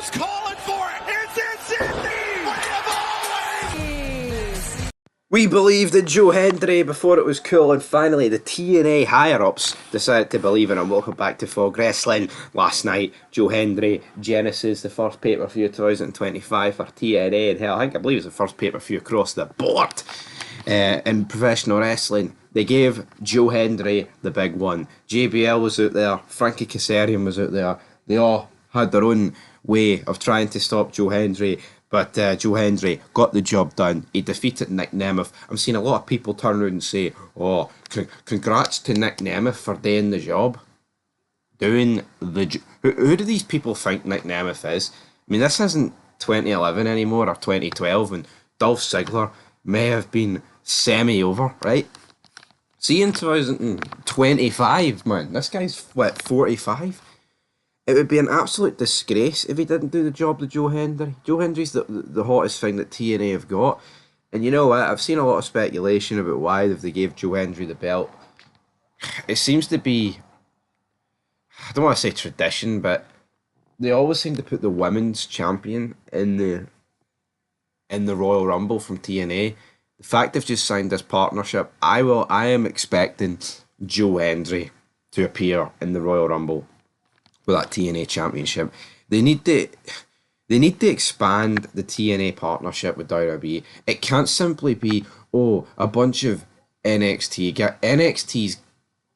crowd's calling for it. It's Sydney. Way of always. We believed in Joe Hendry before it was cool, and finally the TNA higher-ups decided to believe in him. Welcome back to Fog Wrestling. Last night, Joe Hendry, Genesis, the first pay-per-view 2025 for TNA, and hell, I believe it's the first pay-per-view across the board in professional wrestling. They gave Joe Hendry the big one. JBL was out there, Frankie Kazarian was out there. They all had their own way of trying to stop Joe Hendry. But Joe Hendry got the job done. He defeated Nick Nemeth. I'm seeing a lot of people turn around and say, oh, congrats to Nick Nemeth for doing the job. Who do these people think Nick Nemeth is? I mean, this isn't 2011 anymore or 2012, and Dolph Ziggler may have been semi-over, right? See, in 2025, man, this guy's, 45? It would be an absolute disgrace if he didn't do the job to Joe Hendry. Joe Hendry's the hottest thing that TNA have got. And you know what? I've seen a lot of speculation about why they gave Joe Hendry the belt. It seems to be, I don't want to say tradition, but they always seem to put the women's champion in the Royal Rumble from TNA. The fact they've just signed this partnership, I am expecting Joe Hendry to appear in the Royal Rumble with that TNA championship. They need to expand the TNA partnership with WWE. It can't simply be, a bunch of NXT. NXT's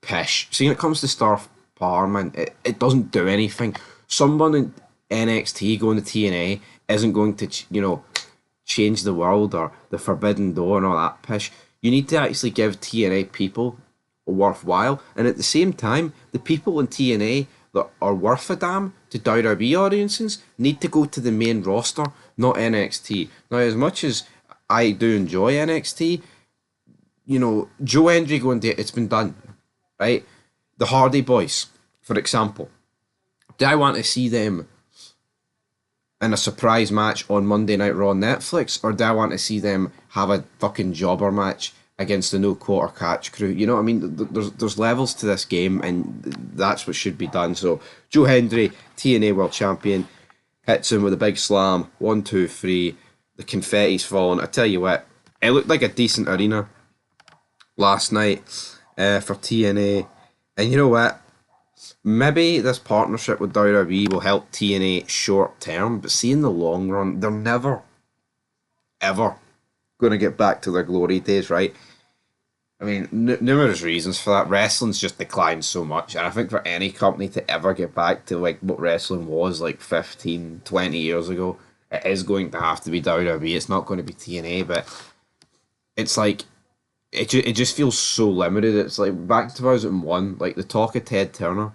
pish. See, when it comes to star power, man, it doesn't do anything. Someone in NXT going to TNA isn't going to, change the world or the Forbidden Door and all that pish. You need to actually give TNA people worthwhile, and at the same time, the people in TNA that are worth a damn to WWE audiences need to go to the main roster, not NXT. Now, as much as I do enjoy NXT, Joe Hendry going to it's been done, right? The Hardy Boys, for example. Do I want to see them in a surprise match on Monday Night Raw on Netflix, or do I want to see them have a fucking jobber match against the no quarter catch crew? You know what I mean? There's levels to this game, and that's what should be done. So Joe Hendry, TNA World Champion, hits him with a big slam. 1, 2, 3. The confetti's falling. I tell you what, it looked like a decent arena last night for TNA. And you know what? Maybe this partnership with WWE will help TNA short term, but see, in the long run, they're never, ever going to get back to their glory days, right? I mean, numerous reasons for that. Wrestling's just declined so much, and I think for any company to ever get back to like what wrestling was like 15, 20 years ago, it is going to have to be WWE. It's not going to be TNA, but it's like, it just feels so limited. It's like back to 2001, like the talk of Ted Turner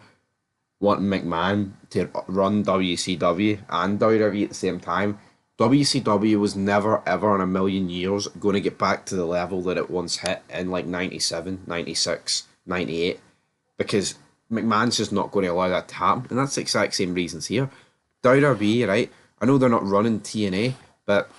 wanting McMahon to run WCW and WWE at the same time. WCW was never ever in a million years going to get back to the level that it once hit in like 97, 96, 98, because McMahon's just not going to allow that to happen, and that's the exact same reasons here. WWE, right, I know they're not running TNA, but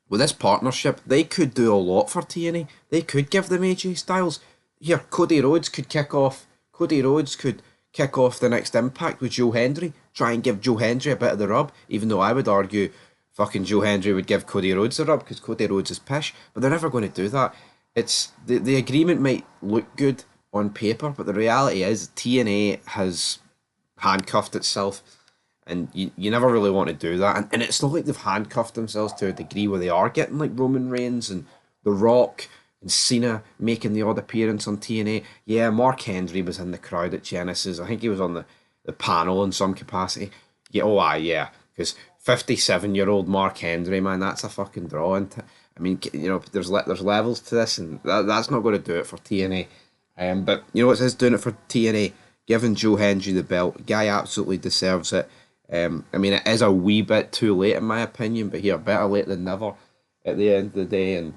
with this partnership, they could do a lot for TNA. They could give them AJ Styles. Here, Cody Rhodes could kick off the next Impact with Joe Hendry. Try and give Joe Hendry a bit of the rub, even though I would argue fucking Joe Hendry would give Cody Rhodes the rub because Cody Rhodes is pish, but they're never going to do that. It's the agreement might look good on paper, but the reality is TNA has handcuffed itself, and you never really want to do that. And it's not like they've handcuffed themselves to a degree where they are getting like Roman Reigns and The Rock and Cena making the odd appearance on TNA. Yeah, Mark Hendry was in the crowd at Genesis. I think he was on the panel in some capacity. Yeah, yeah, because 57-year-old Mark Hendry, man, that's a fucking draw. And I mean, there's levels to this, and that's not going to do it for TNA. But you know what is doing it for TNA? Giving Joe Hendry the belt. Guy absolutely deserves it. I mean, it is a wee bit too late in my opinion, but here, better late than never at the end of the day. And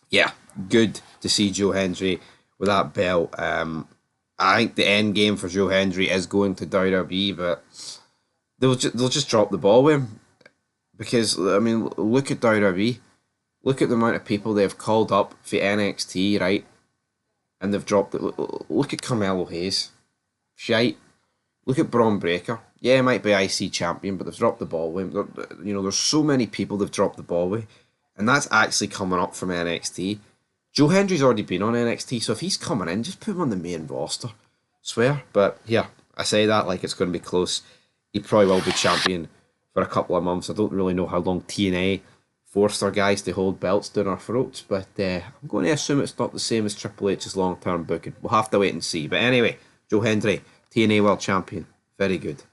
yeah, good to see Joe Hendry with that belt. I think the end game for Joe Hendry is going to WWE, but they'll just drop the ball with him, because I mean, look at WWE, look at the amount of people they've called up for NXT, right? And they've dropped it. Look at Carmelo Hayes, shite. Look at Braun Breaker. Yeah, it might be IC champion, but they've dropped the ball with him. There's so many people they've dropped the ball with, and that's actually coming up from NXT. Joe Hendry's already been on NXT, so if he's coming in, just put him on the main roster. Swear. But yeah, I say that like it's going to be close. He probably will be champion for a couple of months. I don't really know how long TNA forced their guys to hold belts down our throats, but I'm going to assume it's not the same as Triple H's long-term booking. We'll have to wait and see. But anyway, Joe Hendry, TNA World Champion. Very good.